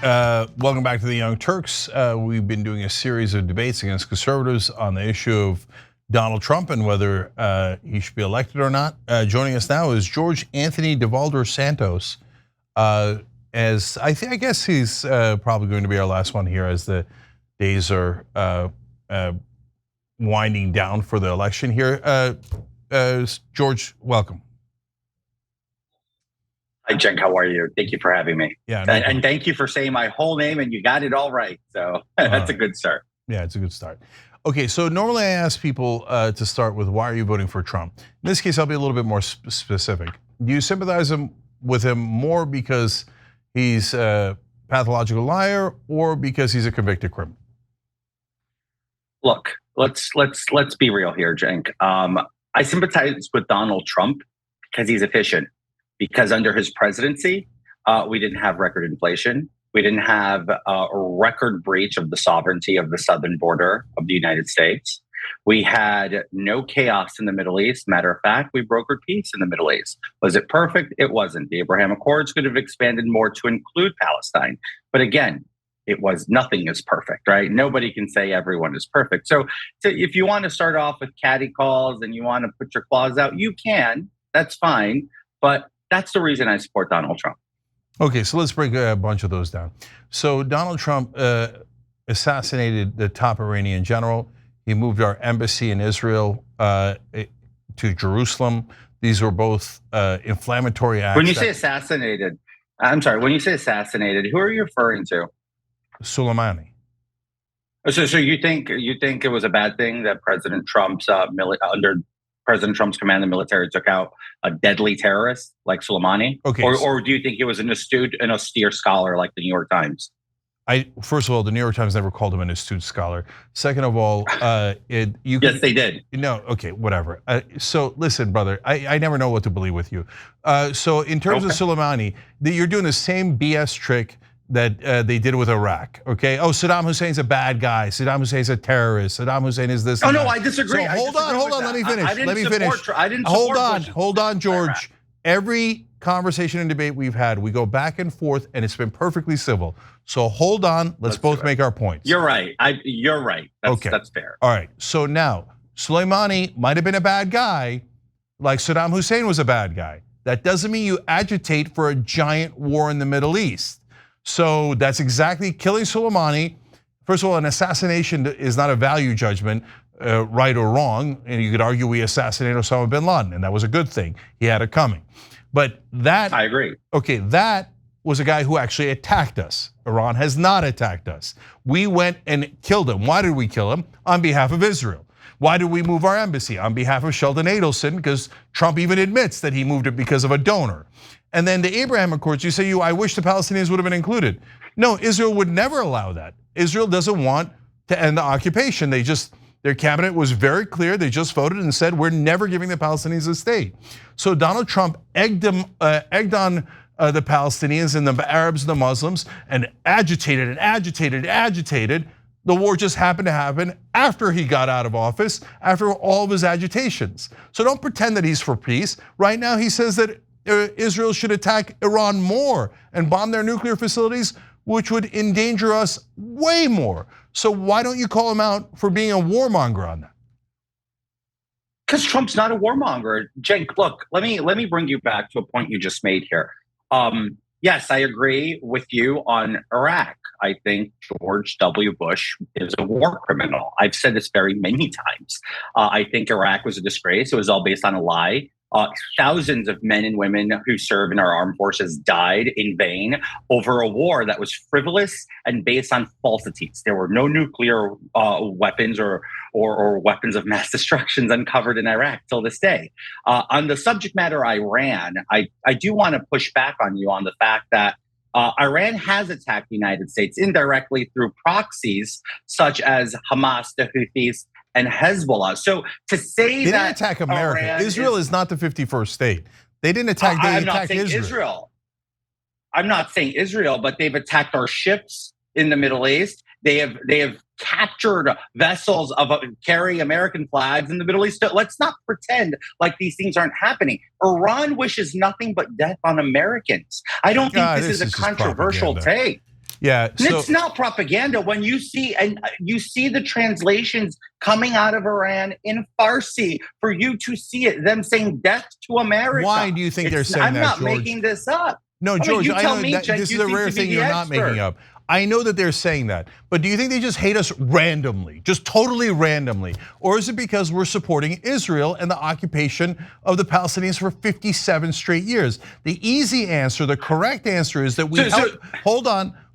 Welcome back to the Young Turks. We've been doing a series of debates against conservatives on the issue of Donald Trump and whether he should be elected or not. Joining us now is George Anthony DeValder Santos. As I guess he's probably going to be our last one here as the days are winding down for the election here. George, welcome. Hi, Cenk, how are you? Thank you for having me. Yeah, and thank you for saying my whole name and you got it all right. So that's a good start. Yeah, it's a good start. Okay, so normally I ask people to start with why are you voting for Trump? In this case, I'll be a little bit more specific. Do you sympathize with him more because he's a pathological liar or because he's a convicted criminal? Look, let's be real here, Cenk. I sympathize with Donald Trump because he's efficient. Because under his presidency, we didn't have record inflation. We didn't have a record breach of the sovereignty of the southern border of the United States. We had no chaos in the Middle East. Matter of fact, we brokered peace in the Middle East. Was it perfect? It wasn't. The Abraham Accords could have expanded more to include Palestine. But again, nothing is perfect, right? Nobody can say everyone is perfect. So if you want to start off with catty calls and you want to put your claws out, you can. That's fine. But that's the reason I support Donald Trump. Okay, so let's break a bunch of those down. So Donald Trump assassinated the top Iranian general. He moved our embassy in Israel to Jerusalem. These were both inflammatory acts. When you say assassinated, I'm sorry, when you say assassinated, who are you referring to? Soleimani. So you think it was a bad thing that President Trump's under President Trump's command, the military took out a deadly terrorist like Soleimani? Okay, or do you think he was an astute and austere scholar like the New York Times? First of all, the New York Times never called him an astute scholar. Second of all, yes, they did. No, okay, whatever. So listen, brother, I never know what to believe with you. So in terms of Soleimani, you're doing the same BS trick that they did with Iraq, okay? Oh, Saddam Hussein's a bad guy. Saddam Hussein's a terrorist. Saddam Hussein is this. Oh no, I disagree. So hold on. Let me finish. I didn't Hold on, George. Every conversation and debate we've had, we go back and forth, and it's been perfectly civil. So hold on. Let's both make our points. You're right. You're right. That's fair. All right. So now, Soleimani might have been a bad guy, like Saddam Hussein was a bad guy. That doesn't mean you agitate for a giant war in the Middle East. So that's exactly killing Soleimani. First of all, an assassination is not a value judgment, right or wrong. And you could argue we assassinated Osama bin Laden, and that was a good thing. He had it coming. But that, I agree. Okay, that was a guy who actually attacked us. Iran has not attacked us. We went and killed him. Why did we kill him? On behalf of Israel. Why did we move our embassy? On behalf of Sheldon Adelson, because Trump even admits that he moved it because of a donor. And then the Abraham Accords, you say, I wish the Palestinians would have been included. No, Israel would never allow that. Israel doesn't want to end the occupation. Their cabinet was very clear. They just voted and said, we're never giving the Palestinians a state. So Donald Trump egged on the Palestinians and the Arabs and the Muslims and agitated. The war just happened to happen after he got out of office, after all of his agitations. So don't pretend that he's for peace. Right now he says that Israel should attack Iran more and bomb their nuclear facilities, which would endanger us way more. So why don't you call him out for being a warmonger on that? Because Trump's not a warmonger. Cenk, look, let me bring you back to a point you just made here. Yes, I agree with you on Iraq. I think George W. Bush is a war criminal. I've said this very many times. I think Iraq was a disgrace. It was all based on a lie. Thousands of men and women who serve in our armed forces died in vain over a war that was frivolous and based on falsities. There were no nuclear weapons or weapons of mass destruction uncovered in Iraq till this day. On the subject matter Iran, I do want to push back on you on the fact that Iran has attacked the United States indirectly through proxies such as Hamas, the Houthis, and Hezbollah. So to say they that didn't attack America, Israel is not the 51st state. They didn't attack. They attacked Israel. I'm not saying Israel, but they've attacked our ships in the Middle East. They have captured vessels carrying American flags in the Middle East. So let's not pretend like these things aren't happening. Iran wishes nothing but death on Americans. I don't think this is a controversial take. Yeah, and it's not propaganda when you see the translations coming out of Iran in Farsi for you to see it, them saying death to America. Why do you think they're saying I'm that, not George? making this up. No, George, you I tell know me, that Cenk, this you is a seem rare to be thing the you're not expert. making up. I know that they're saying that, but do you think they just hate us randomly, just totally randomly? Or is it because we're supporting Israel and the occupation of the Palestinians for 57 straight years? The easy answer, the correct answer is that we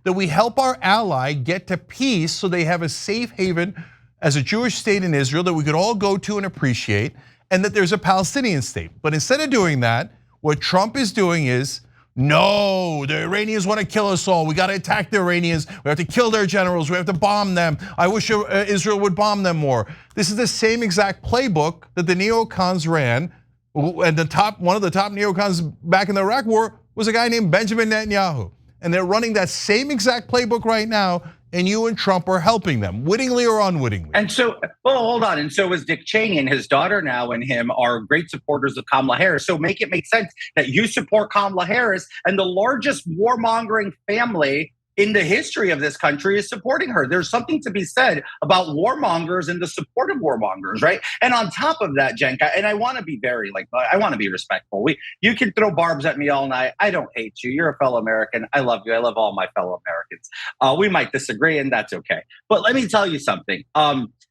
that we help our ally get to peace so they have a safe haven as a Jewish state in Israel that we could all go to and appreciate, and that there's a Palestinian state. But instead of doing that, what Trump is doing is, no, the Iranians want to kill us all. We got to attack the Iranians. We have to kill their generals. We have to bomb them. I wish Israel would bomb them more. This is the same exact playbook that the neocons ran. And one of the top neocons back in the Iraq war was a guy named Benjamin Netanyahu. And they're running that same exact playbook right now. And you and Trump are helping them, wittingly or unwittingly. And so, well, hold on. And so is Dick Cheney, and his daughter now and him are great supporters of Kamala Harris. So make it make sense that you support Kamala Harris, and the largest warmongering family in the history of this country is supporting her. There's something to be said about warmongers and the support of warmongers, right? And on top of that, Cenk, and I want to be very I want to be respectful. You can throw barbs at me all night. I don't hate you. You're a fellow American. I love you. I love all my fellow Americans. We might disagree, and that's okay. But let me tell you something.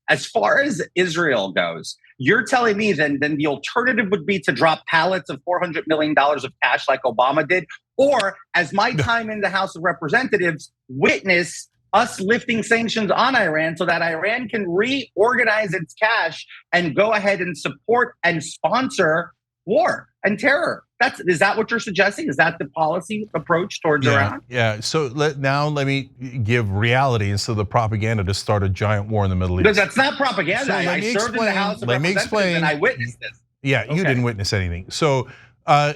As far as Israel goes, you're telling me then the alternative would be to drop pallets of $400 million of cash like Obama did, or as my time in the House of Representatives witness us lifting sanctions on Iran so that Iran can reorganize its cash and go ahead and support and sponsor war and terror. Is that what you're suggesting? Is that the policy approach towards Iran? Yeah, so now let me give reality instead of the propaganda to start a giant war in the Middle East. Because that's not propaganda. So I served in the House of Representatives and I witnessed this. Yeah, you didn't witness anything. So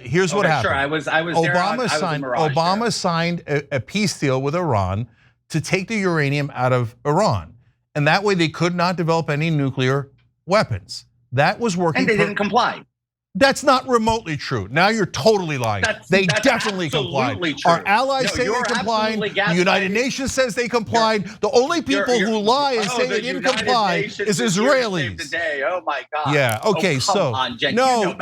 here's what happened. Sure, I was Obama signed a peace deal with Iran to take the uranium out of Iran. And that way they could not develop any nuclear weapons. That was working. And they didn't comply. That's not remotely true. Now you're totally lying. They definitely complied. True. Our allies say they complied. The United Nations says they complied. The only people who lie and say they didn't comply is Israelis. Today. Oh my God. Yeah. Okay. So no,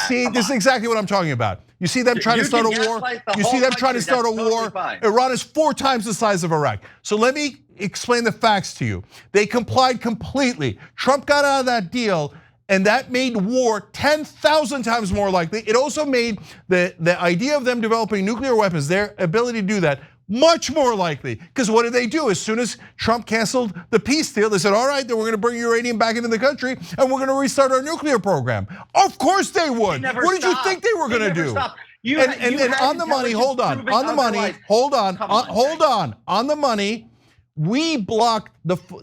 see, this is exactly what I'm talking about. You see them trying to start a war. You see them trying to start a war. Iran is 4 times the size of Iraq. So let me explain the facts to you. They complied completely. Trump got out of that deal. And that made war 10,000 times more likely. It also made the idea of them developing nuclear weapons, their ability to do that, much more likely. Because what did they do? As soon as Trump canceled the peace deal, they said, all right, then we're gonna bring uranium back into the country and we're gonna restart our nucleur program. Of course they would. What did you think they were gonna do? And on the money, hold on, on the money, we blocked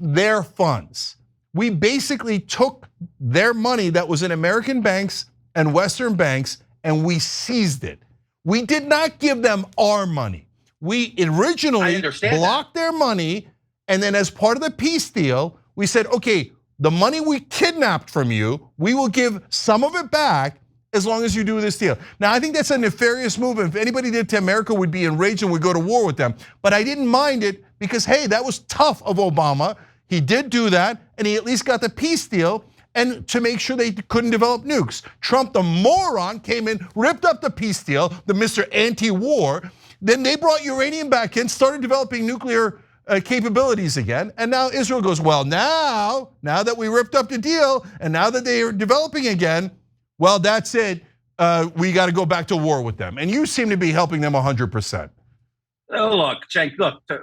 their funds. We basically took their money that was in American banks and Western banks and we seized it. We did not give them our money. We originally blocked their money, and then as part of the peace deal, we said, okay, the money we kidnapped from you, we will give some of it back as long as you do this deal. Now, I think that's a nefarious move. If anybody did it to America, we'd be enraged and we'd go to war with them. But I didn't mind it because, hey, that was tough of Obama. He did do that, and he at least got the peace deal, and to make sure they couldn't develop nukes. Trump, the moron, came in, ripped up the peace deal, the Mr. Anti-War. Then they brought uranium back in, started developing nuclear capabilities again, and now Israel goes, well, now that we ripped up the deal, and now that they are developing again, well, that's it. We got to go back to war with them, and you seem to be helping them 100%. Oh, look, Cenk,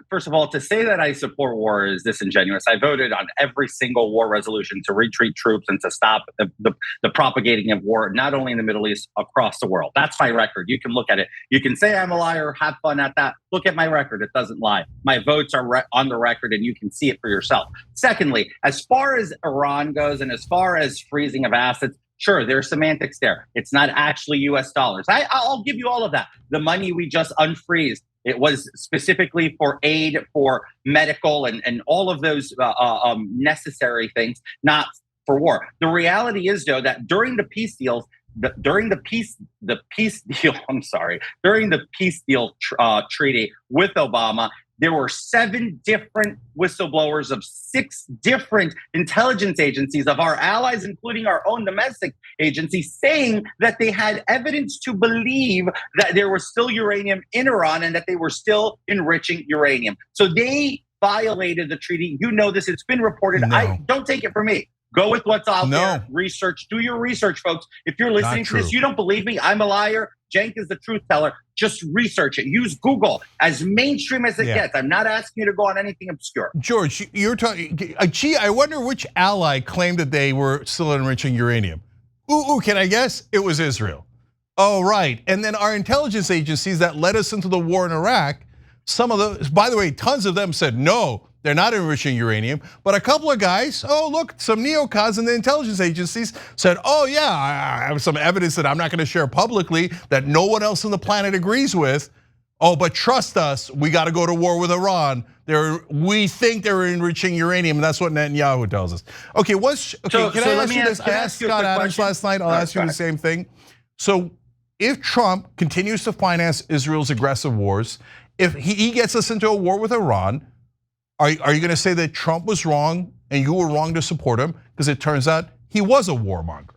first of all, to say that I support war is disingenuous. I voted on every single war resolution to retreat troops and to stop the propagating of war, not only in the Middle East, across the world. That's my record. You can look at it. You can say I'm a liar, have fun at that. Look at my record. It doesn't lie. My votes are on the record and you can see it for yourself. Secondly, as far as Iran goes and as far as freezing of assets, sure, there's semantics there. It's not actually US dollars. I'll give you all of that. The money we just unfreezed, it was specifically for aid, for medical and all of those necessary things, not for war. The reality is, though, that during the peace deals, during the peace deal treaty with Obama, there were 7 different whistleblowers of 6 different intelligence agencies of our allies, including our own domestic agency, saying that they had evidence to believe that there was still uranium in Iran and that they were still enriching uranium. So they violated the treaty. You know this, it's been reported. No. Don't take it from me. Go with what's out No. there. Research. Do your research, folks. If you're listening to this, you don't believe me, I'm a liar. Cenk is the truth teller. Just research it. Use Google, as mainstream as it gets. I'm not asking you to go on anything obscure. George, you're talking, gee, I wonder which ally claimed that they were still enriching uranium. Ooh, can I guess? It was Israel. Oh, right. And then our intelligence agencies that led us into the war in Iraq, some of those, by the way, tons of them said, no, they're not enriching uranium. But a couple of guys, oh, look, some neocons in the intelligence agencies said, oh yeah, I have some evidence that I'm not gonna share publicly that no one else on the planet agrees with. Oh, but trust us, we gotta go to war with Iran. We think they're enriching uranium, and that's what Netanyahu tells us. Okay, can I ask you this? I asked Scott Adams last night, I'll ask you the same thing. So if Trump continues to finance Israel's aggressive wars, if he gets us into a war with Iran, are you going to say that Trump was wrong and you were wrong to support him? Because it turns out he was a warmonger.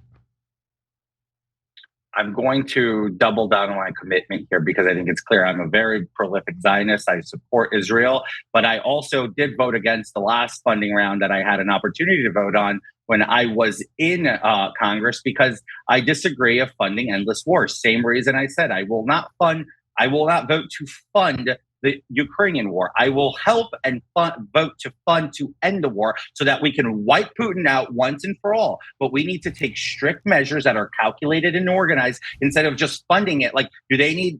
I'm going to double down on my commitment here because I think it's clear I'm a very prolific Zionist. I support Israel, but I also did vote against the last funding round that I had an opportunity to vote on when I was in Congress because I disagree of funding endless wars. Same reason I said I will not vote to fund the Ukrainian war. I will help and vote to end the war so that we can wipe Putin out once and for all. But we need to take strict measures that are calculated and organized instead of just funding it. Like, do they need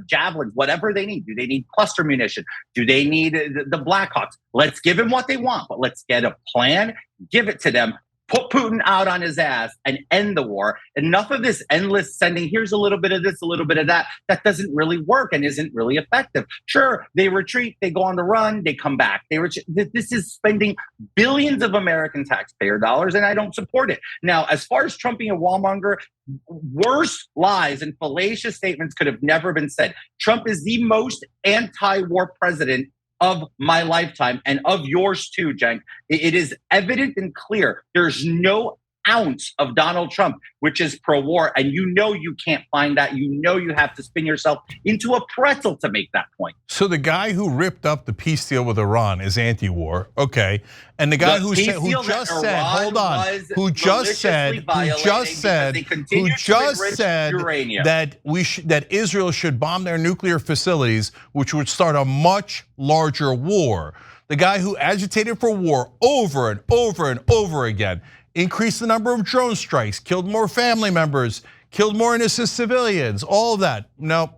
javelins, whatever they need? Do they need cluster munition? Do they need the Blackhawks? Let's give them what they want, but let's get a plan, give it to them, put Putin out on his ass and end the war. Enough of this endless sending, here's a little bit of this, a little bit of that. That doesn't really work and isn't really effective. Sure, they retreat, they go on the run, they come back. This is spending billions of American taxpayer dollars and I don't support it. Now, as far as Trump being a warmonger, worse lies and fallacious statements could have never been said. Trump is the most anti-war president of my lifetime and of yours too, Cenk. It is evident and clear. There's no ounce of Donald Trump, which is pro-war, and you know you can't find that. You know you have to spin yourself into a pretzel to make that point. So the guy who ripped up the peace deal with Iran is anti-war, okay? And the guy who just said that Israel should bomb their nuclear facilities, which would start a much larger war. The guy who agitated for war over and over and over again, increased the number of drone strikes, killed more family members, killed more innocent civilians, all of that. No,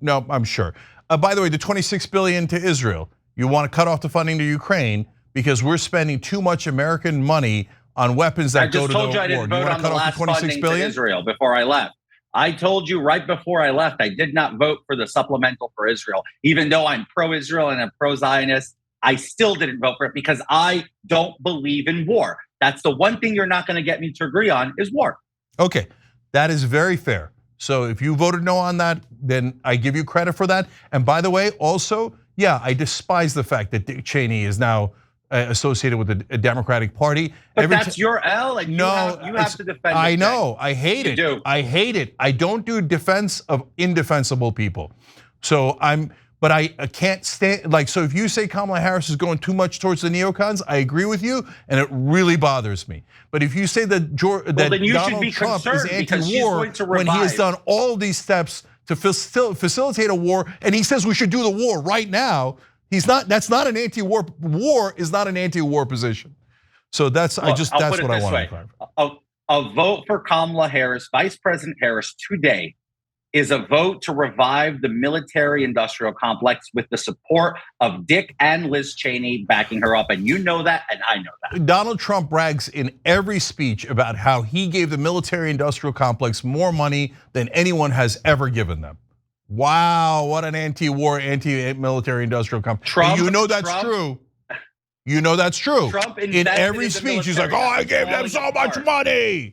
I'm sure. By the way, the 26 billion to Israel, you want to cut off the funding to Ukraine because we're spending too much American money on weapons that go to the war. I just told you I didn't vote on the last funding to Israel before I left. I told you right before I left, I did not vote for the supplemental for Israel. Even though I'm pro-Israel and a pro-Zionist, I still didn't vote for it because I don't believe in war. That's the one thing you're not going to get me to agree on is war. Okay, that is very fair. So if you voted no on that, then I give you credit for that. And by the way, also, yeah, I despise the fact that Dick Cheney is now associated with the Democratic Party. But that's your L. Like you have to defend. I know. I hate it. I hate it. I don't do defense of indefensible people. So but I can't stand, like, so if you say Kamala Harris is going too much towards the neocons, I agree with you, and it really bothers me. But if you say that Donald Trump is anti-war when he has done all these steps to facilitate a war, and he says we should do the war right now, that's not an anti-war, war is not an anti-war position. So that's what I want to clarify. A vote for Kamala Harris, Vice President Harris today is a vote to revive the military-industrial complex with the support of Dick and Liz Cheney backing her up. And you know that, and I know that. Donald Trump brags in every speech about how he gave the military-industrial complex more money than anyone has ever given them. Wow, what an anti-war, anti-military-industrial complex. You know that's true. You know that's true. In every speech, he's like, oh, I gave them so much money.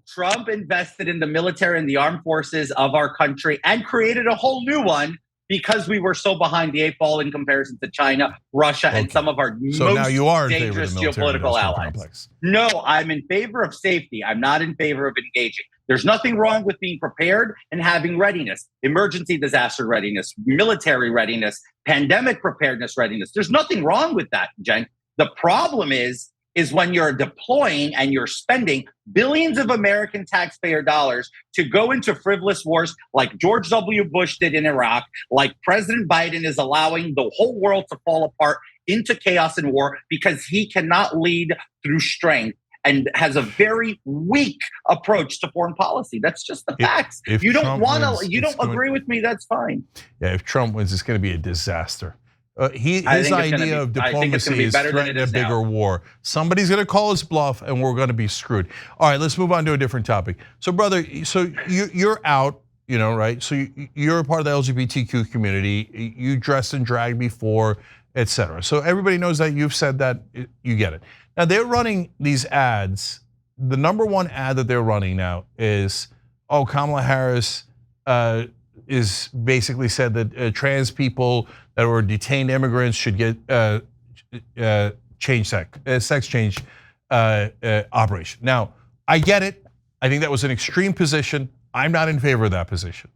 Trump invested in the military and the armed forces of our country and created a whole new one because we were so behind the 8 ball in comparison to China, Russia, and some of our so now you are most dangerous geopolitical allies. Complex. No, I'm in favor of safety. I'm not in favor of engaging. There's nothing wrong with being prepared and having readiness, emergency disaster readiness, military readiness, pandemic preparedness readiness. There's nothing wrong with that, Jen. The problem is when you're deploying and you're spending billions of American taxpayer dollars to go into frivolous wars like George W. Bush did in Iraq, like President Biden is allowing the whole world to fall apart into chaos and war because he cannot lead through strength and has a very weak approach to foreign policy. That's just the facts. If you don't want to, you don't agree with me, that's fine. Yeah, if Trump wins, it's going to be a disaster. His idea of diplomacy is threatening a bigger war. Somebody's going to call us bluff, and we're going to be screwed. All right, let's move on to a different topic. So, brother, so you're out, right? So you're a part of the LGBTQ community. You dressed and dragged before, etc. So everybody knows that. You've said that. You get it. Now they're running these ads. The number one ad that they're running now is, Kamala Harris is basically said that trans people that were detained immigrants should get sex change operation. Now, I get it. I think that was an extreme position. I'm not in favor of that position.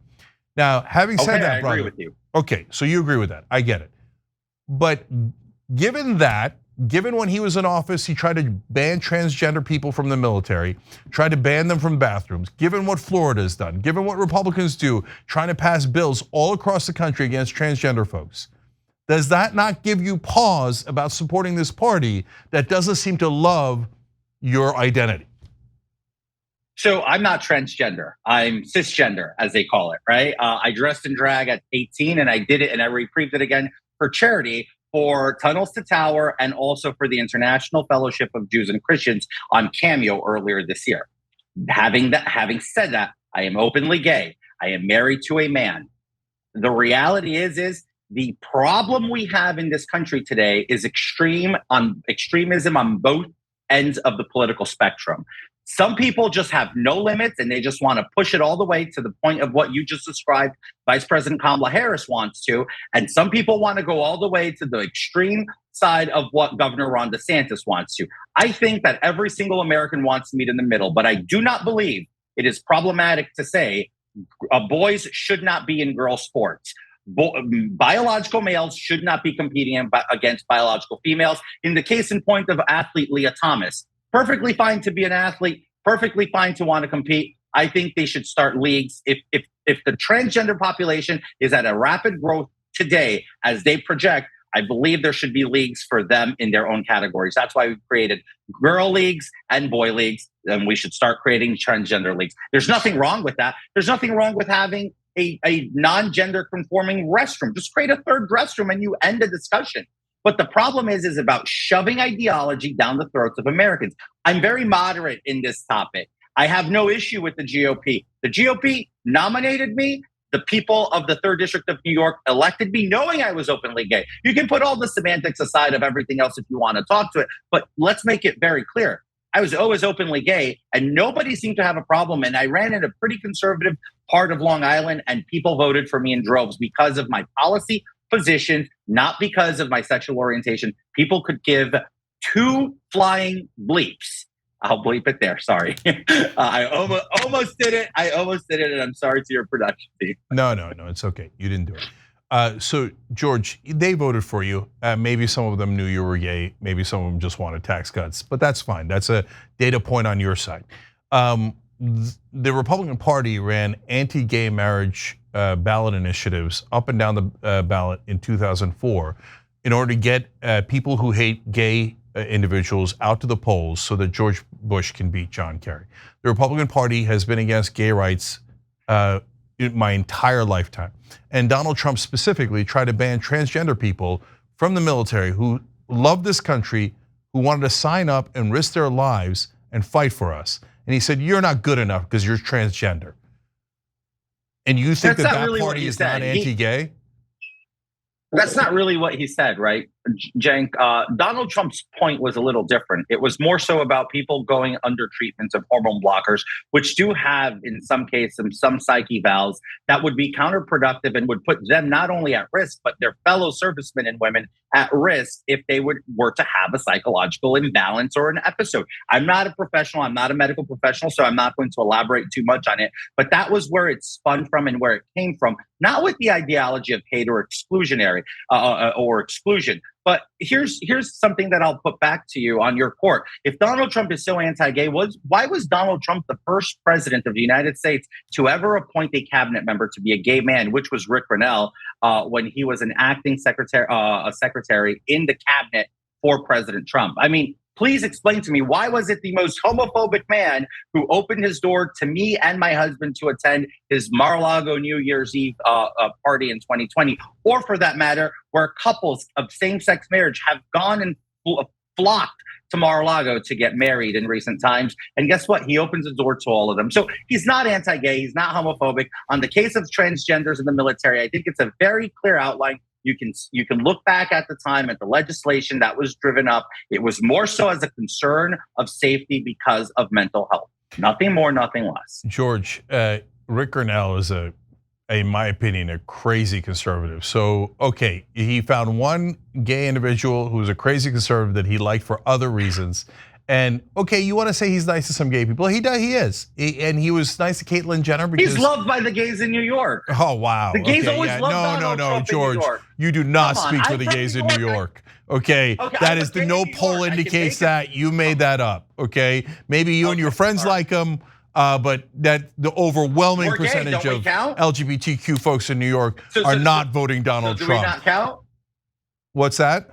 Now, having said that, brother, I agree with you. Okay, so you agree with that. I get it. But given when he was in office, he tried to ban transgender people from the military, tried to ban them from bathrooms, given what Florida's done, given what Republicans do, trying to pass bills all across the country against transgender folks. Does that not give you pause about supporting this party that doesn't seem to love your identity? So I'm not transgender. I'm cisgender, as they call it, right? I dressed in drag at 18 and I did it and I reprised it again for charity, for Tunnels to Tower, and also for the International Fellowship of Jews and Christians on Cameo earlier this year. Having said that, I am openly gay. I am married to a man. The reality is the problem we have in this country today is extremism on both ends of the political spectrum. Some people just have no limits and they just want to push it all the way to the point of what you just described Vice President Kamala Harris wants to. And some people want to go all the way to the extreme side of what Governor Ron DeSantis wants to. I think that every single American wants to meet in the middle, but I do not believe it is problematic to say boys should not be in girl sports. Biological males should not be competing against biological females. In the case in point of athlete Leah Thomas, perfectly fine to be an athlete, perfectly fine to want to compete. I think they should start leagues. If the transgender population is at a rapid growth today, as they project, I believe there should be leagues for them in their own categories. That's why we created girl leagues and boy leagues, and we should start creating transgender leagues. There's nothing wrong with that. There's nothing wrong with having a non-gender conforming restroom. Just create a third restroom and you end the discussion. But the problem is about shoving ideology down the throats of Americans. I'm very moderate in this topic. I have no issue with the GOP. The GOP nominated me. The people of the 3rd District of New York elected me knowing I was openly gay. You can put all the semantics aside of everything else if you want to talk to it, but let's make it very clear. I was always openly gay and nobody seemed to have a problem. And I ran in a pretty conservative part of Long Island and people voted for me in droves because of my policy position, not because of my sexual orientation. People could give 2 flying bleeps. I'll bleep it there. Sorry. I almost did it. And I'm sorry to your production team. No, it's okay. You didn't do it. So, George, they voted for you. Maybe some of them knew you were gay. Maybe some of them just wanted tax cuts, but that's fine. That's a data point on your side. The Republican Party ran anti-gay marriage ballot initiatives up and down the ballot in 2004 in order to get people who hate gay individuals out to the polls so that George Bush can beat John Kerry. The Republican Party has been against gay rights my entire lifetime. And Donald Trump specifically tried to ban transgender people from the military who love this country, who wanted to sign up and risk their lives and fight for us. And he said, you're not good enough because you're transgender. And you think that really party is not anti-gay? That's not really what he said, right? Cenk, Donald Trump's point was a little different. It was more so about people going under treatments of hormone blockers, which do have, in some cases, some psyche valves that would be counterproductive and would put them not only at risk, but their fellow servicemen and women at risk if they were to have a psychological imbalance or an episode. I'm not a professional. I'm not a medical professional, so I'm not going to elaborate too much on it. But that was where it spun from and where it came from, not with the ideology of hate or exclusionary or exclusion. But here's something that I'll put back to you on your court. If Donald Trump is so anti-gay, why was Donald Trump the first president of the United States to ever appoint a cabinet member to be a gay man, which was Rick Grinnell, when he was an acting secretary in the cabinet for President Trump? I mean, please explain to me, why was it the most homophobic man who opened his door to me and my husband to attend his Mar-a-Lago New Year's Eve party in 2020? Or for that matter, where couples of same-sex marriage have gone and flocked to Mar-a-Lago to get married in recent times. And guess what? He opens the door to all of them. So he's not anti-gay. He's not homophobic. On the case of transgenders in the military, I think it's a very clear outline. You can look back at the time at the legislation that was driven up. It was more so as a concern of safety because of mental health. Nothing more, nothing less. George, Rick Grinnell is in my opinion, a crazy conservative. So, okay, he found one gay individual who was a crazy conservative that he liked for other reasons. And okay, you want to say he's nice to some gay people? He is. And he was nice to Caitlyn Jenner because he's loved by the gays in New York. Oh wow! The gays always love Donald Trump George, in New York. You do not speak for the gays in New York. Okay, that is no poll indicates that. You made that up. Okay, maybe you and your friends like him, but that the overwhelming percentage of LGBTQ folks in New York are not voting Donald Trump. Do we not count? What's that?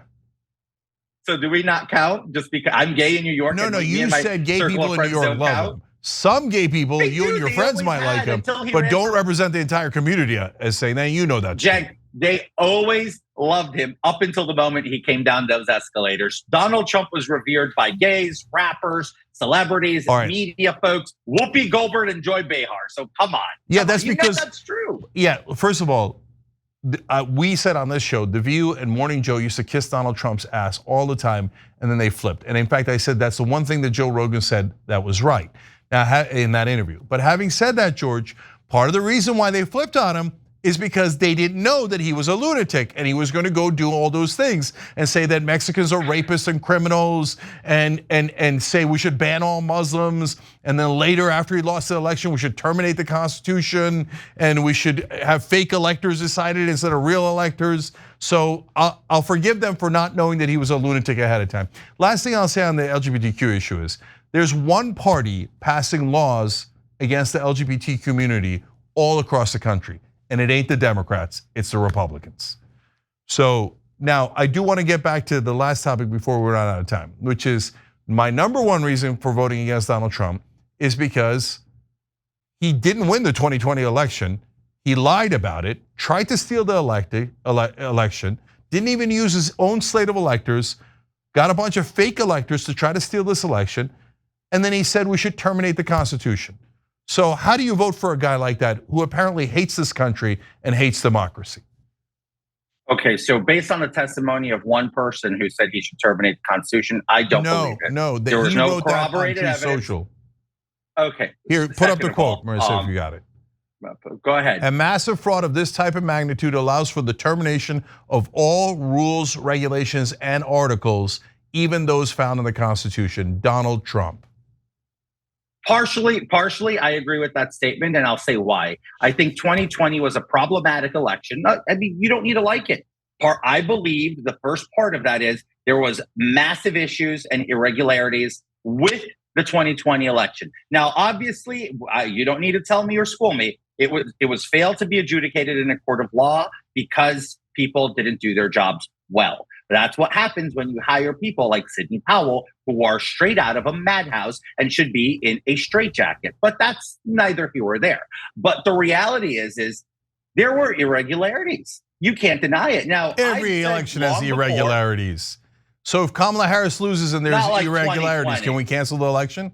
So do we not count just because I'm gay in New York? No, you said gay people in New York love him. Some gay people, you and your friends might like him, but don't represent the entire community as saying that. You know that. Cenk, they always loved him up until the moment he came down those escalators. Donald Trump was revered by gays, rappers, celebrities, media folks, Whoopi Goldberg and Joy Behar. So come on. Yeah, that's because that's true. Yeah, first of all, we said on this show, The View and Morning Joe used to kiss Donald Trump's ass all the time, and then they flipped. And in fact, I said that's the one thing that Joe Rogan said that was right now in that interview. But having said that, George, part of the reason why they flipped on him is because they didn't know that he was a lunatic and he was going to go do all those things and say that Mexicans are rapists and criminals and say we should ban all Muslims, and then later after he lost the election we should terminate the Constitution and we should have fake electors decided instead of real electors. So I'll forgive them for not knowing that he was a lunatic ahead of time. Last thing I'll say on the LGBTQ issue is there's one party passing laws against the LGBT community all across the country. And it ain't the Democrats, it's the Republicans. So now I do want to get back to the last topic before we run out of time, which is my number one reason for voting against Donald Trump is because he didn't win the 2020 election. He lied about it, tried to steal the election, didn't even use his own slate of electors, got a bunch of fake electors to try to steal this election, and then he said we should terminate the Constitution. So how do you vote for a guy like that who apparently hates this country and hates democracy? Okay, so based on the testimony of one person who said he should terminate the Constitution, I don't believe it. No, there was no corroborated evidence. Social. Okay. Here, put up the quote, Marissa, if you got it. Go ahead. A massive fraud of this type of magnitude allows for the termination of all rules, regulations, and articles, even those found in the Constitution. Donald Trump. Partially, I agree with that statement, and I'll say why. I think 2020 was a problematic election. I mean, you don't need to like it. I believe the first part of that is there was massive issues and irregularities with the 2020 election. Now, obviously, you don't need to tell me or school me. It was failed to be adjudicated in a court of law because people didn't do their jobs well. That's what happens when you hire people like Sidney Powell, who are straight out of a madhouse and should be in a straitjacket. But that's neither here or there. But the reality is there were irregularities. You can't deny it. Now, every election has irregularities. So if Kamala Harris loses and there's irregularities, can we cancel the election?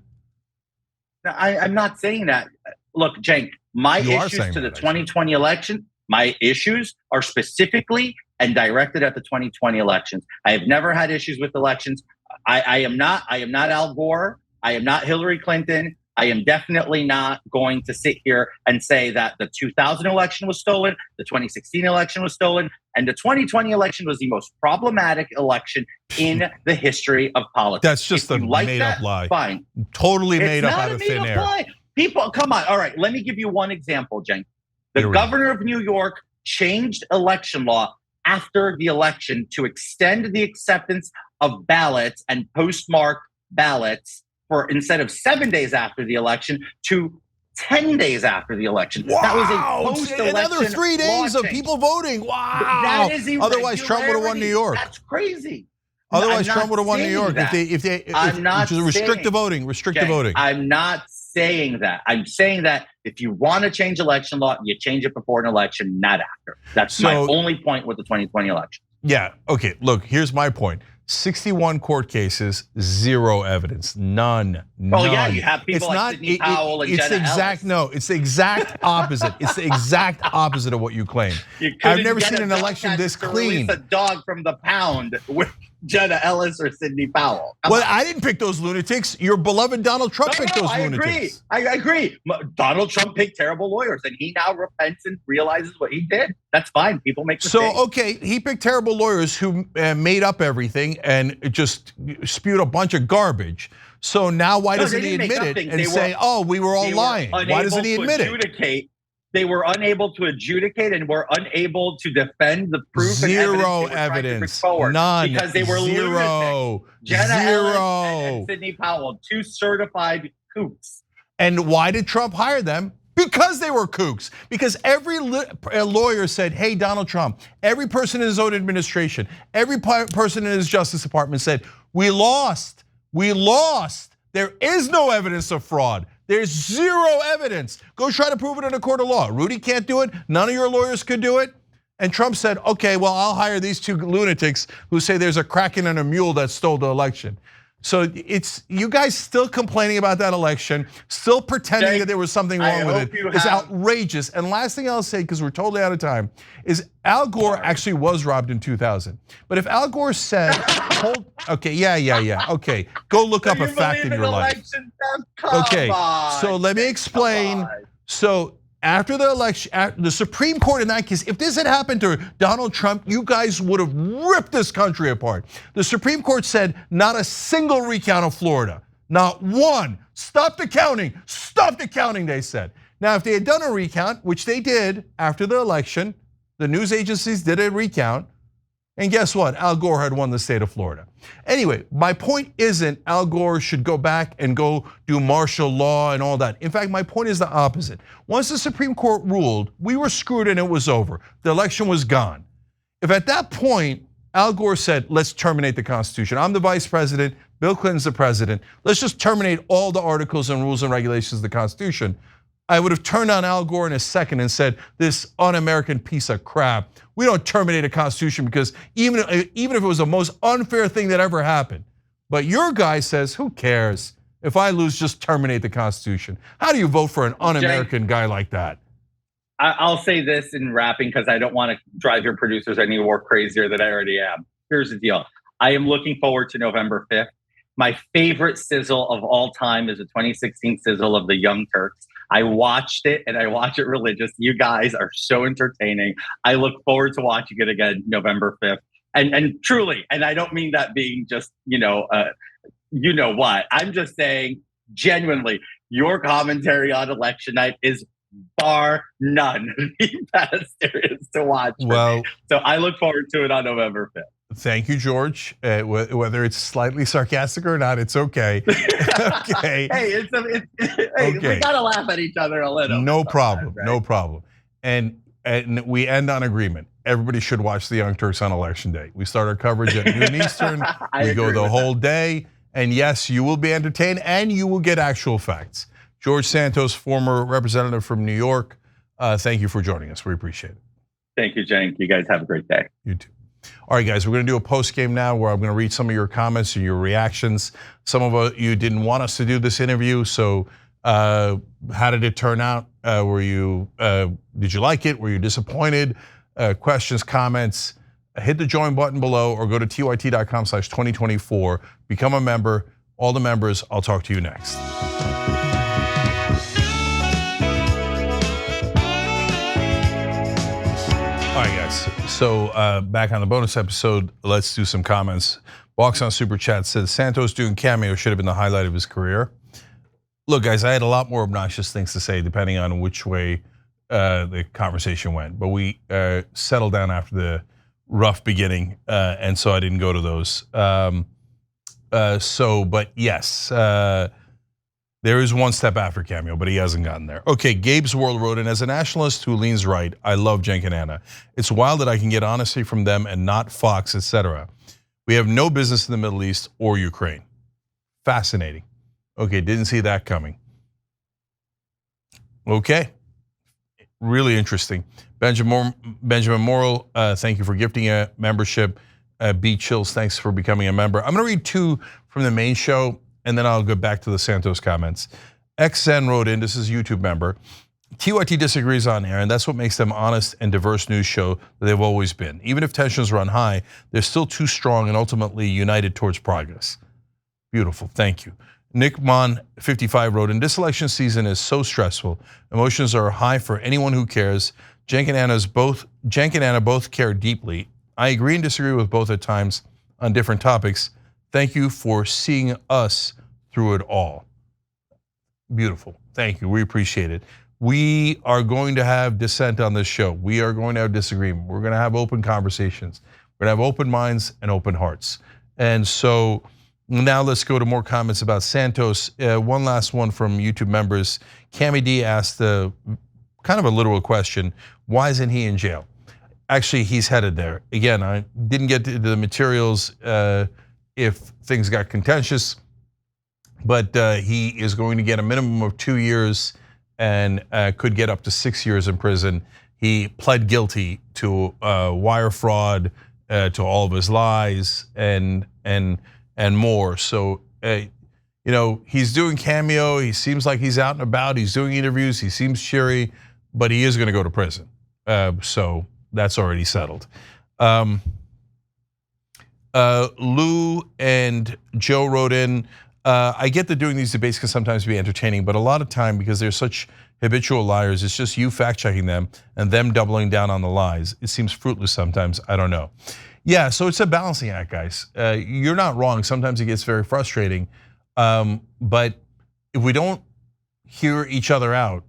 No, I'm not saying that. Look, Cenk, my issues to the 2020 election, my issues are specifically and directed at the 2020 elections. I have never had issues with elections. I am not Al Gore. I am not Hillary Clinton. I am definitely not going to sit here and say that the 2000 election was stolen, the 2016 election was stolen, and the 2020 election was the most problematic election in the history of politics. That's just a made-up lie. Fine. Totally made up out of thin air. Lie. People, come on. All right, let me give you one example, Cenk. The governor of New York changed election law after the election to extend the acceptance of ballots and postmarked ballots for instead of 7 days after the election to 10 days after the election. Wow. That was a post-election another 3 days of people voting. Wow. That is Otherwise, Trump would have won New York. That's crazy. Otherwise, Trump would have won New York if they restrict the voting. Restrict the voting. I'm not saying that. I'm saying that if you want to change election law, you change it before an election, not after. That's my only point with the 2020 election. Yeah. Okay. Look, here's my point. 61 court cases, 0 evidence, none. Oh yeah, you have people like Sidney Powell and Jenna Ellis. No, it's the exact opposite. It's the exact opposite of what you claim. I've never seen an election this clean. Release a dog from the pound with Jenna Ellis or Sidney Powell. Well, I didn't pick those lunatics. Your beloved Donald Trump picked those lunatics. I agree. Donald Trump picked terrible lawyers, and he now repents and realizes what he did. That's fine. People make mistakes. So, okay, he picked terrible lawyers who made up everything and just spewed a bunch of garbage. So now why doesn't he admit it and say, oh, we were all lying? Why doesn't he admit it? They were unable to adjudicate and were unable to defend the proof. Zero evidence. None. Because they were Zero. Jenna Ellis and Sidney Powell, 2 certified kooks. And why did Trump hire them? Because they were kooks. Because every lawyer said, hey, Donald Trump, every person in his own administration, every person in his Justice Department said, we lost. We lost. There is no evidence of fraud. There's 0 evidence. Go try to prove it in a court of law. Rudy can't do it. None of your lawyers could do it. And Trump said, okay, well, I'll hire these 2 lunatics who say there's a kraken and a mule that stole the election. So it's you guys still complaining about that election, still pretending that there was something wrong with it. It's outrageous. And last thing I'll say, because we're totally out of time, is Al Gore actually was robbed in 2000. But if Al Gore said, okay, yeah, okay, go look up a fact in your life. Okay, so let me explain. So after the election, the Supreme Court in that case, if this had happened to Donald Trump, you guys would have ripped this country apart. The Supreme Court said not a single recount of Florida, not one. Stop the counting, they said. Now, if they had done a recount, which they did after the election, the news agencies did a recount, and guess what? Al Gore had won the state of Florida. Anyway, my point isn't Al Gore should go back and go do martial law and all that. In fact, my point is the opposite. Once the Supreme Court ruled, we were screwed and it was over. The election was gone. If at that point, Al Gore said, let's terminate the Constitution. I'm the vice president, Bill Clinton's the president. Let's just terminate all the articles and rules and regulations of the Constitution. I would have turned on Al Gore in a second and said, this un-American piece of crap. We don't terminate a constitution because even if it was the most unfair thing that ever happened. But your guy says, who cares? If I lose, just terminate the Constitution. How do you vote for an un-American guy like that? I'll say this in wrapping because I don't want to drive your producers any more crazier than I already am. Here's the deal. I am looking forward to November 5th. My favorite sizzle of all time is the 2016 sizzle of the Young Turks. I watched it and I watch it religious. You guys are so entertaining. I look forward to watching it again November 5th. And truly, and I don't mean that being just, you know what. I'm just saying genuinely, your commentary on election night is bar none the best there is to watch. Well, so I look forward to it on November 5th. Thank you, George. Whether it's slightly sarcastic or not, it's okay. Okay. Hey, we gotta laugh at each other a little. No problem. Right? No problem. And we end on agreement. Everybody should watch the Young Turks on election day. We start our coverage at noon Eastern. We go the whole day. And yes, you will be entertained and you will get actual facts. George Santos, former representative from New York. Thank you for joining us. We appreciate it. Thank you, Cenk. You guys have a great day. You too. All right, guys, we're going to do a post game now where I'm going to read some of your comments and your reactions. Some of you didn't want us to do this interview, so how did it turn out? Did you like it? Were you disappointed? Questions, comments, hit the join button below or go to tyt.com/2024. Become a member. All the members, I'll talk to you next. All right, guys. So back on the bonus episode, let's do some comments. Walks on Super Chat says, Santos doing cameo should have been the highlight of his career. Look, guys, I had a lot more obnoxious things to say depending on which way the conversation went. But we settled down after the rough beginning, and so I didn't go to those. But yes, there is one step after cameo, but he hasn't gotten there. Okay, Gabe's World wrote in, as a nationalist who leans right, I love Cenk and Anna. It's wild that I can get honesty from them and not Fox, etc. We have no business in the Middle East or Ukraine. Fascinating. Okay, didn't see that coming. Okay, really interesting. Benjamin Morrill, thank you for gifting a membership. B Chills, thanks for becoming a member. I'm gonna read two from the main show, and then I'll go back to the Santos comments. XN wrote in, this is a YouTube member. TYT disagrees on air, and that's what makes them honest and diverse news show that they've always been. Even if tensions run high, they're still too strong and ultimately united towards progress. Beautiful, thank you. Nick Mon 55 wrote in, this election season is so stressful. Emotions are high for anyone who cares. Cenk and Anna both care deeply. I agree and disagree with both at times on different topics. Thank you for seeing us through it all. Beautiful, thank you, we appreciate it. We are going to have dissent on this show. We are going to have disagreement. We're going to have open conversations. We're going to have open minds and open hearts. And so now let's go to more comments about Santos. One last one from YouTube members. Cammy D asked kind of a literal question, why isn't he in jail? Actually, he's headed there. Again, I didn't get to the materials if things got contentious, but he is going to get a minimum of 2 years and could get up to 6 years in prison. He pled guilty to wire fraud, to all of his lies, and more. So, he's doing cameo. He seems like he's out and about. He's doing interviews. He seems cheery, but he is going to go to prison. So that's already settled. Lou and Joe wrote in, I get that doing these debates can sometimes be entertaining, but a lot of time, because they're such habitual liars, it's just you fact checking them and them doubling down on the lies. It seems fruitless sometimes, I don't know. Yeah, so it's a balancing act, guys. You're not wrong, sometimes it gets very frustrating, but if we don't hear each other out,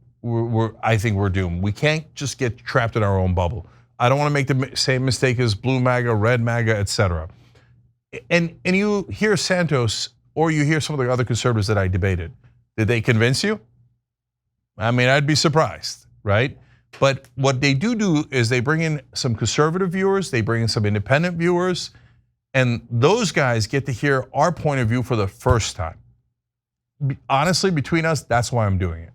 I think we're doomed. We can't just get trapped in our own bubble. I don't want to make the same mistake as blue MAGA, red MAGA, etc. And you hear Santos, or you hear some of the other conservatives that I debated. Did they convince you? I mean, I'd be surprised, right? But what they do is they bring in some conservative viewers, they bring in some independent viewers, and those guys get to hear our point of view for the first time. Honestly, between us, that's why I'm doing it.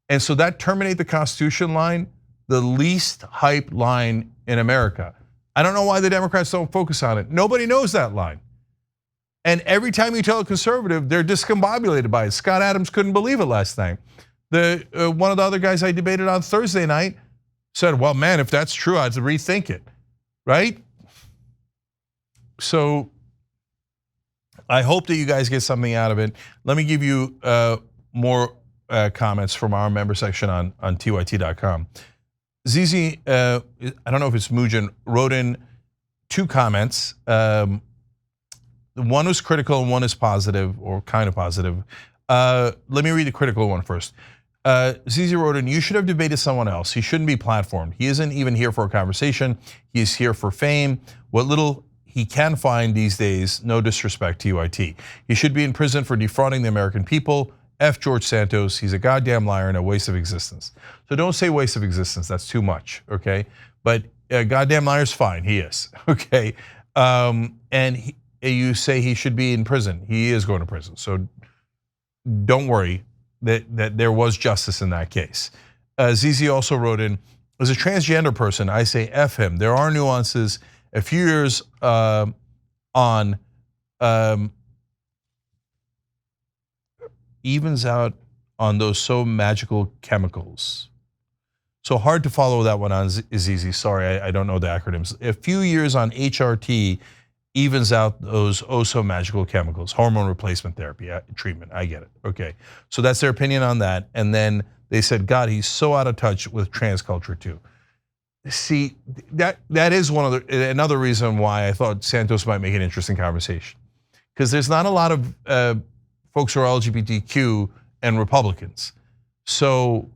And so that terminate the Constitution line, the least hyped line in America. I don't know why the Democrats don't focus on it. Nobody knows that line. And every time you tell a conservative, they're discombobulated by it. Scott Adams couldn't believe it last night. One of the other guys I debated on Thursday night said, well, man, if that's true, I have to rethink it, right? So I hope that you guys get something out of it. Let me give you more comments from our member section on tyt.com. Zizi, I don't know if it's Mujan, wrote in two comments. One was critical and one is positive, or kind of positive. Let me read the critical one first. Zizi wrote in, you should have debated someone else. He shouldn't be platformed. He isn't even here for a conversation. He's here for fame. What little he can find these days, no disrespect to TYT. He should be in prison for defrauding the American people. F George Santos, he's a goddamn liar and a waste of existence. So don't say waste of existence, that's too much, okay? But goddamn liar's fine, he is, okay? You say he should be in prison, he is going to prison. So don't worry that there was justice in that case. ZZ also wrote in, as a transgender person, I say F him. There are nuances. A few years on, evens out on those so magical chemicals. So hard to follow that one on is easy. Sorry, I don't know the acronyms. A few years on HRT evens out those oh so magical chemicals, hormone replacement therapy treatment. I get it. Okay, so that's their opinion on that. And then they said, God, he's so out of touch with trans culture too. See, that is another reason why I thought Santos might make an interesting conversation, because there's not a lot of folks who are LGBTQ and Republicans. So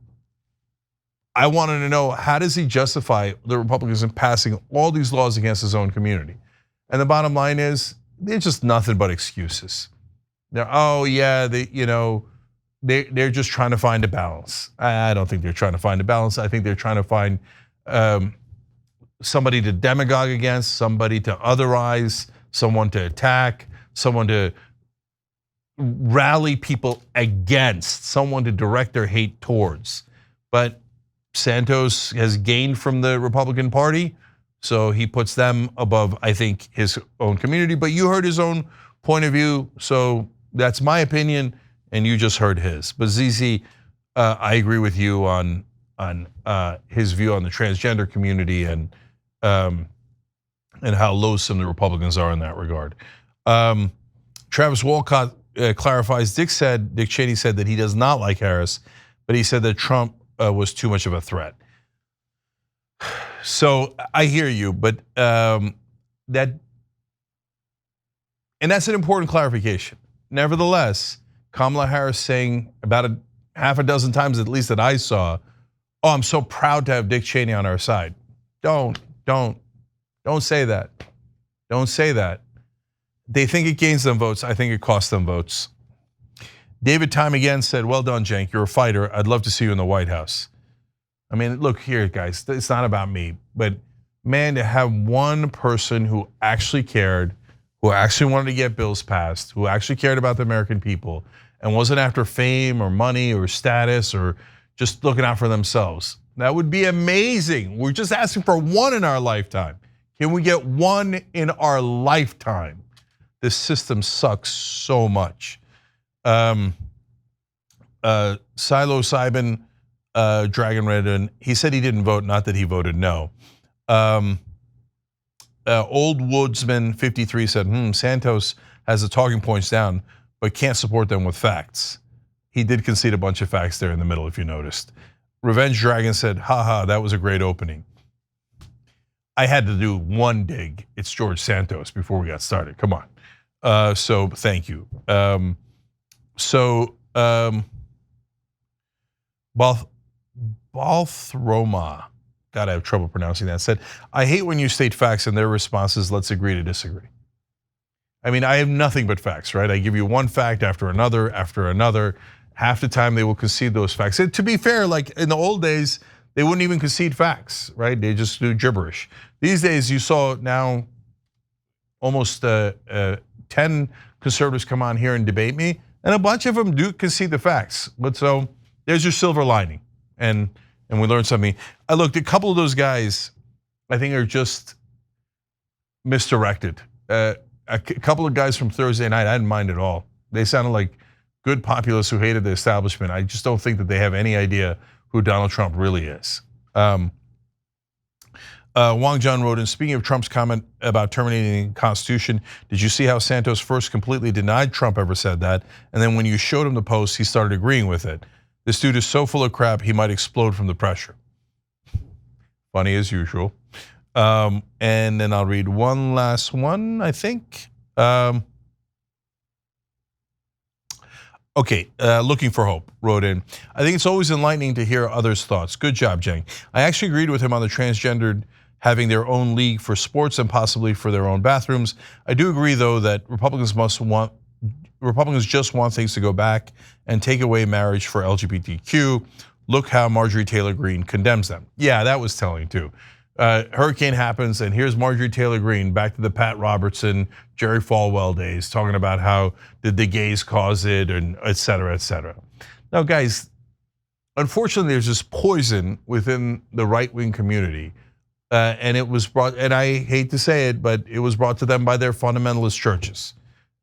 I wanted to know, how does he justify the Republicans in passing all these laws against his own community? And the bottom line is, they're just nothing but excuses. They're, oh yeah, they're just trying to find a balance. I don't think they're trying to find a balance. I think they're trying to find somebody to demagogue against, somebody to otherize, someone to attack, someone to rally people against, someone to direct their hate towards. But Santos has gained from the Republican Party, so he puts them above, I think, his own community. But you heard his own point of view, so that's my opinion, and you just heard his. But ZZ, I agree with you on his view on the transgender community and how loathsome the Republicans are in that regard. Travis Walcott clarifies, Dick Cheney said that he does not like Harris, but he said that Trump was too much of a threat. So I hear you, but and that's an important clarification. Nevertheless, Kamala Harris saying about half a dozen times at least that I saw, oh, I'm so proud to have Dick Cheney on our side. Don't say that. Don't say that. They think it gains them votes. I think it costs them votes. David time again said, well done, Cenk, you're a fighter. I'd love to see you in the White House. I mean, look here, guys, it's not about me, but man, to have one person who actually cared, who actually wanted to get bills passed, who actually cared about the American people and wasn't after fame or money or status or just looking out for themselves. That would be amazing. We're just asking for one in our lifetime. Can we get one in our lifetime? This system sucks so much. Silo Sibin, Dragon Redden, he said he didn't vote, not that he voted no. Old Woodsman 53 said, Santos has the talking points down, but can't support them with facts. He did concede a bunch of facts there in the middle, if you noticed. Revenge Dragon said, haha, that was a great opening. I had to do one dig. It's George Santos before we got started. Come on. So thank you. Balthroma, God, I have trouble pronouncing that, said, I hate when you state facts and their response is, let's agree to disagree. I mean, I have nothing but facts, right? I give you one fact after another, after another. Half the time they will concede those facts. And to be fair, like in the old days, they wouldn't even concede facts, right? They just do gibberish. These days, you saw now almost 10 conservatives come on here and debate me, and a bunch of them do concede the facts. But so there's your silver lining, and we learned something. I looked, a couple of those guys, I think are just misdirected. A couple of guys from Thursday night, I didn't mind at all. They sounded like good populists who hated the establishment. I just don't think that they have any idea who Donald Trump really is. Wang John wrote in, speaking of Trump's comment about terminating the Constitution, did you see how Santos first completely denied Trump ever said that? And then when you showed him the post, he started agreeing with it. This dude is so full of crap, he might explode from the pressure. Funny as usual. And then I'll read one last one, I think. Okay, Looking for Hope wrote in, I think it's always enlightening to hear others' thoughts. Good job, Cenk. I actually agreed with him on the transgendered having their own league for sports and possibly for their own bathrooms. I do agree, though, that Republicans just want things to go back and take away marriage for LGBTQ. Look how Marjorie Taylor Greene condemns them. Yeah, that was telling too. Hurricane happens, and here's Marjorie Taylor Greene back to the Pat Robertson, Jerry Falwell days, talking about how did the gays cause it, and et cetera, et cetera. Now, guys, unfortunately, there's this poison within the right-wing community, and it was brought, and I hate to say it, but it was brought to them by their fundamentalist churches.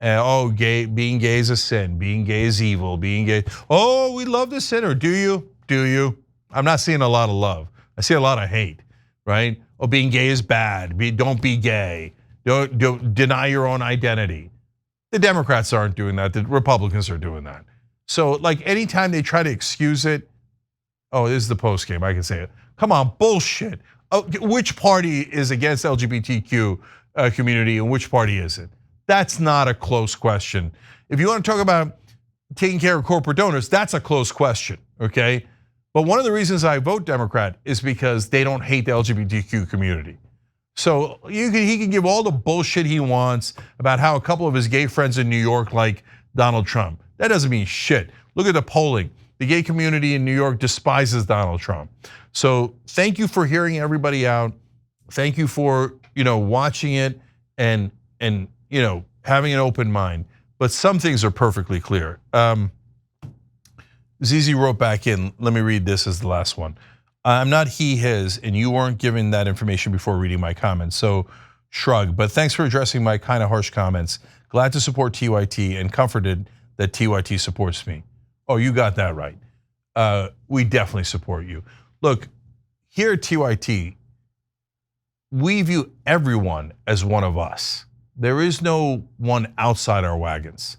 Oh, being gay is a sin, being gay is evil, being gay. Oh, we love the sinner. Do you? Do you? I'm not seeing a lot of love. I see a lot of hate, right? Oh, being gay is bad. Don't be gay. Don't deny your own identity. The Democrats aren't doing that. The Republicans are doing that. So like anytime they try to excuse it, oh, this is the post game. I can say it. Come on, bullshit. Oh, which party is against LGBTQ community and which party isn't? That's not a close question. If you want to talk about taking care of corporate donors, that's a close question, okay? But one of the reasons I vote Democrat is because they don't hate the LGBTQ community. So he can give all the bullshit he wants about how a couple of his gay friends in New York like Donald Trump. That doesn't mean shit. Look at the polling. The gay community in New York despises Donald Trump. So thank you for hearing everybody out. Thank you for watching it and having an open mind. But some things are perfectly clear. ZZ wrote back in. Let me read this as the last one. I'm not he, his, and you weren't given that information before reading my comments. So shrug. But thanks for addressing my kind of harsh comments. Glad to support TYT and comforted that TYT supports me. Oh, you got that right. We definitely support you. Look, here at TYT, we view everyone as one of us. There is no one outside our wagons.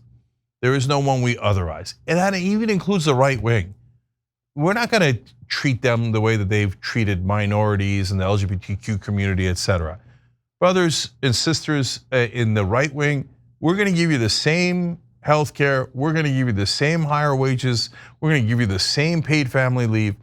There is no one we otherize. And that even includes the right wing. We're not gonna treat them the way that they've treated minorities and the LGBTQ community, etc. Brothers and sisters in the right wing, we're gonna give you the same healthcare, we're gonna give you the same higher wages, we're gonna give you the same paid family leave,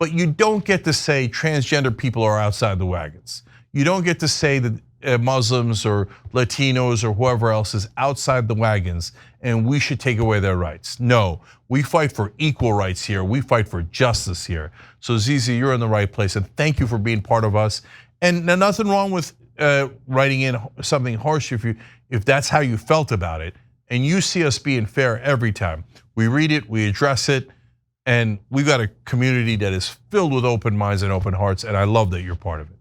but you don't get to say transgender people are outside the wagons. You don't get to say that Muslims or Latinos or whoever else is outside the wagons and we should take away their rights. No, we fight for equal rights here. We fight for justice here. So ZZ, you're in the right place and thank you for being part of us. And nothing wrong with writing in something harsh if that's how you felt about it. And you see us being fair every time. We read it, we address it, and we've got a community that is filled with open minds and open hearts, and I love that you're part of it.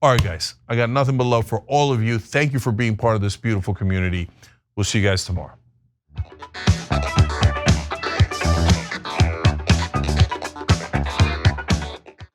All right, guys, I got nothing but love for all of you. Thank you for being part of this beautiful community. We'll see you guys tomorrow.